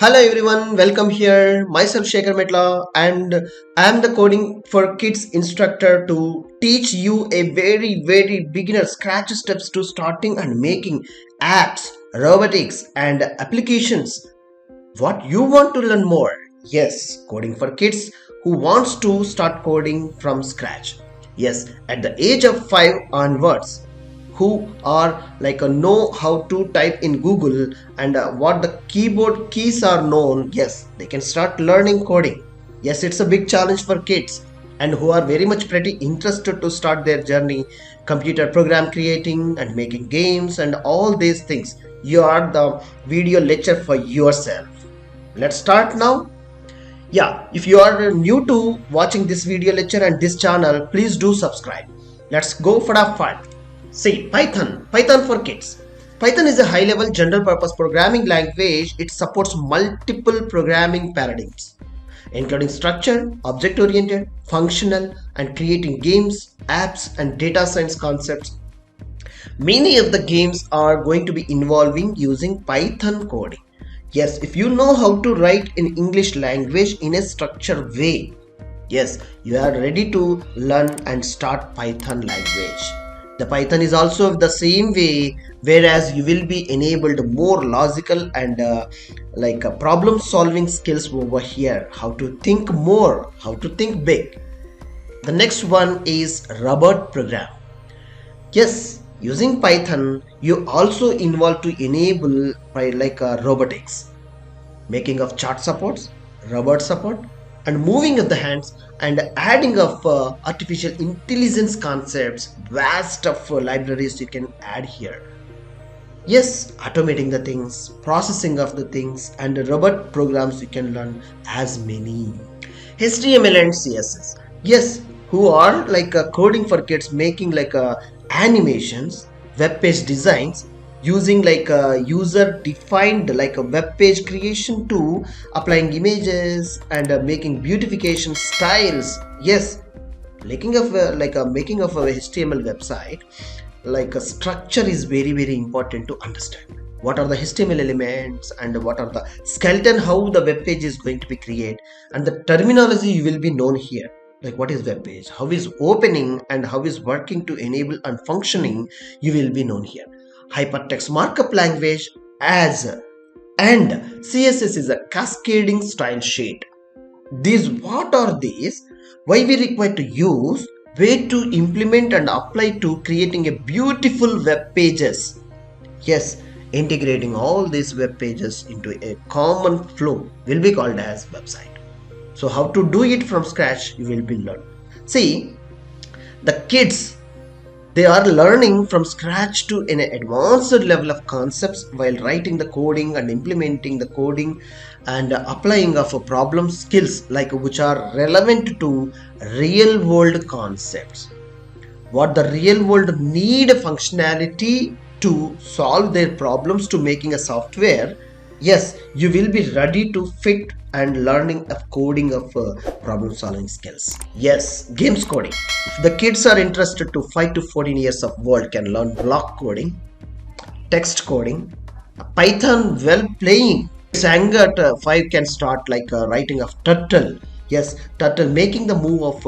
Hello everyone, welcome here. Myself Sekhar Metla and I am the coding for kids instructor to teach you a very beginner scratch steps to starting and making apps, robotics and applications. What you want to learn more? Yes, coding for kids who wants to start coding from scratch. Yes, at the age of 5 onwards, who are know how to type in Google and what the keyboard keys are known. Yes, they can start learning coding. Yes, it's a big challenge for kids and who are very much pretty interested to start their journey computer program creating and making games and all these things. You are the video lecture for yourself. Let's start now. Yeah, if you are new to watching this video lecture and this channel, please do subscribe. Let's go for the fun. See, Python for kids. Python is a high-level general-purpose programming language. It supports multiple programming paradigms, including structured, object-oriented, functional, and creating games, apps, and data science concepts. Many of the games are going to be involving using Python coding. Yes, if you know how to write in English language in a structured way, yes, you are ready to learn and start Python language. The Python is also the same way, whereas you will be enabled more logical and problem solving skills over here. How to think more, how to think big. The next one is robot program. Yes, using Python, you also involve to enable robotics, making of chart supports, robot support, and moving of the hands and adding of artificial intelligence concepts, vast of libraries you can add here. Yes, automating the things, processing of the things, and the robot programs you can learn as many. HTML and CSS. Yes, who are coding for kids, making animations, web page designs, using user defined a web page creation to applying images and making beautification styles. Yes, making of a HTML website, a structure is very important to understand. What are the HTML elements and what are the skeleton, how the web page is going to be created, and the terminology you will be known here. Like what is web page, how is opening and how is working to enable and functioning, you will be known here. Hypertext markup language and CSS is a cascading style sheet. What are these? Why we require to use? Way to implement and apply to creating a beautiful web pages. Yes, integrating all these web pages into a common flow will be called as website. So how to do it from scratch you will be learned. See, the kids, they are learning from scratch to an advanced level of concepts while writing the coding and implementing the coding and applying of a problem skills which are relevant to real world concepts. What the real world need functionality to solve their problems to making a software. Yes, you will be ready to fit and learning of coding of problem solving skills. Yes, games coding. If the kids are interested to 5 to 14 years of world can learn block coding, text coding, Python well playing. Sang at 5 can start writing of turtle. Yes, turtle making the move of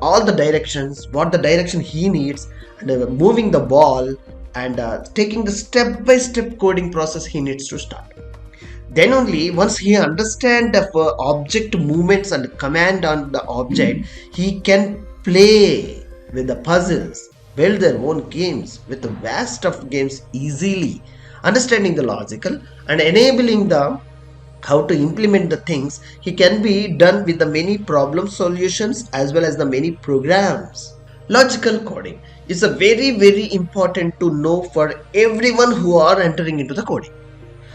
all the directions, what the direction he needs, and moving the ball and taking the step-by-step coding process he needs to start. Then only once he understands the object movements and command on the object, he can play with the puzzles, build their own games with the vast of games easily, understanding the logical and enabling the how to implement the things. He can be done with the many problem solutions as well as the many programs. Logical coding is a very important to know for everyone who are entering into the coding.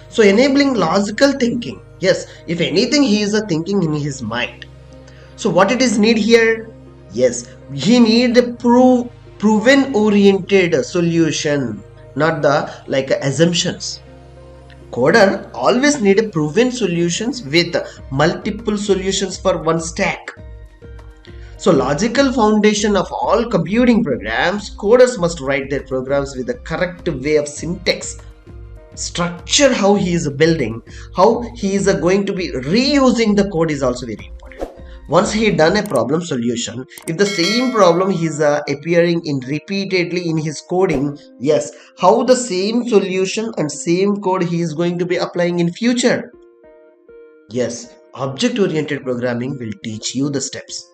So enabling logical thinking. Yes, if anything he is thinking in his mind. So what it is need here? Yes, he need a proven oriented solution, not the assumptions. Coder always need a proven solutions with multiple solutions for one stack. So logical foundation of all computing programs, coders must write their programs with the correct way of syntax. structure how he is building, how he is going to be reusing the code is also very important. Once he done a problem solution, if the same problem is appearing in repeatedly in his coding, yes, how the same solution and same code he is going to be applying in future. Yes, object oriented programming will teach you the steps.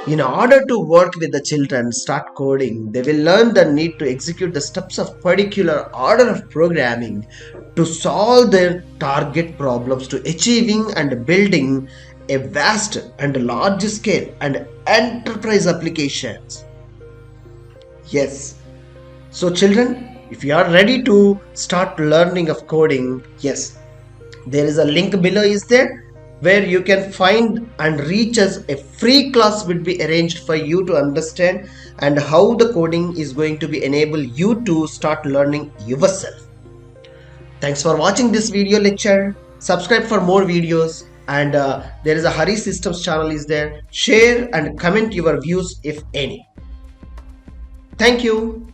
In order to work with the children, start coding, they will learn the need to execute the steps of particular order of programming to solve their target problems, to achieving and building a vast and large scale and enterprise applications. Yes. So children, if you are ready to start learning of coding, yes, there is a link below is there where you can find and reach us a free class will be arranged for you to understand and how the coding is going to be enable you to start learning yourself. Thanks for watching this video lecture. Subscribe for more videos, and there is a harisystems channel is there. Share and comment your views if any. Thank you.